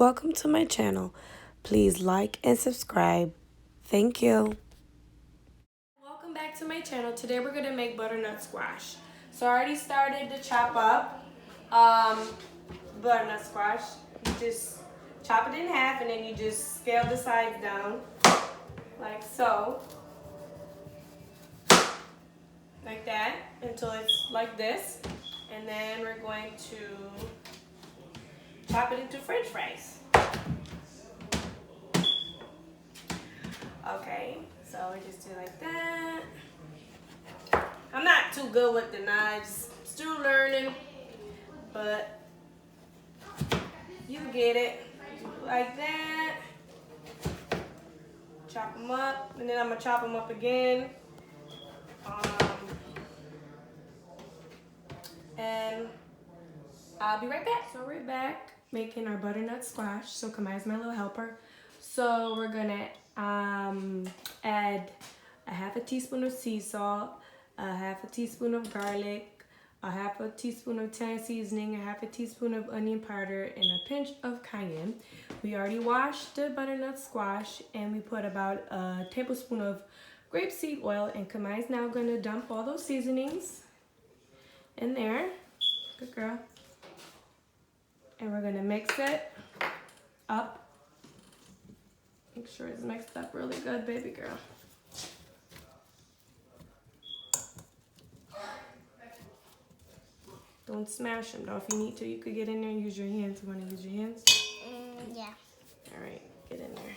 Welcome to my channel. Please like and subscribe. Thank you. Welcome back to my channel. Today we're going to make butternut squash. So I already started to chop up butternut squash. You just chop it in half and then you just scale the sides down like so. Like that until it's like this. And then we're going to chop it into French fries. Okay, so we just do like that. I'm not too good with the knives, still learning, but you get it. Like that. Chop them up, and then I'm gonna chop them up again. And I'll be right back. So we're back making our butternut squash. So Kamai's my little helper. So we're gonna add a half a teaspoon of sea salt, a half a teaspoon of garlic, a half a teaspoon of thyme seasoning, a half a teaspoon of onion powder, and a pinch of cayenne. We already washed the butternut squash and we put about a tablespoon of grapeseed oil, and Kamai's now gonna dump all those seasonings in there. Good girl. And we're gonna mix it up. Make sure it's mixed up really good, baby girl. Don't smash them though. If you need to, you could get in there and use your hands. You wanna use your hands? Yeah. All right, get in there.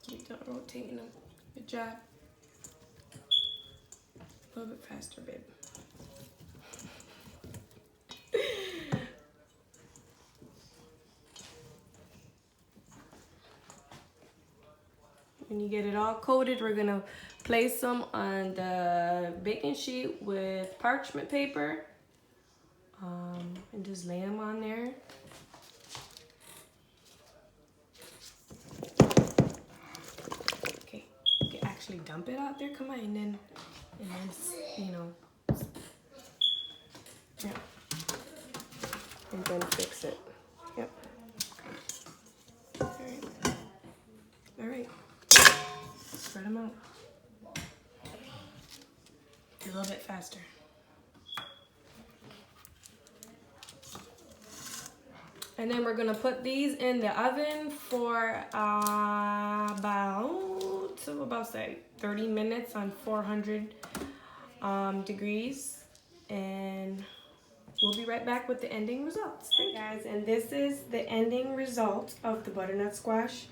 Keep on rotating them. Good job. A little bit faster, babe. When you get it all coated, we're gonna place them on the baking sheet with parchment paper, and just lay them on there. Okay, you can actually dump it out there. Come on, and then you know, yeah, and then fix it. Yep. All right. All right. Spread them out. A little bit faster. And then we're gonna put these in the oven for about say 30 minutes on 400 degrees, and we'll be right back with the ending results. Thank you guys, and this is the ending result of the butternut squash.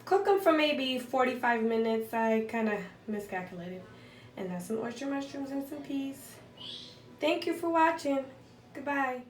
Cook them for maybe 45 minutes. I kind of miscalculated. And that's some oyster mushrooms and some peas. Thank you for watching. Goodbye.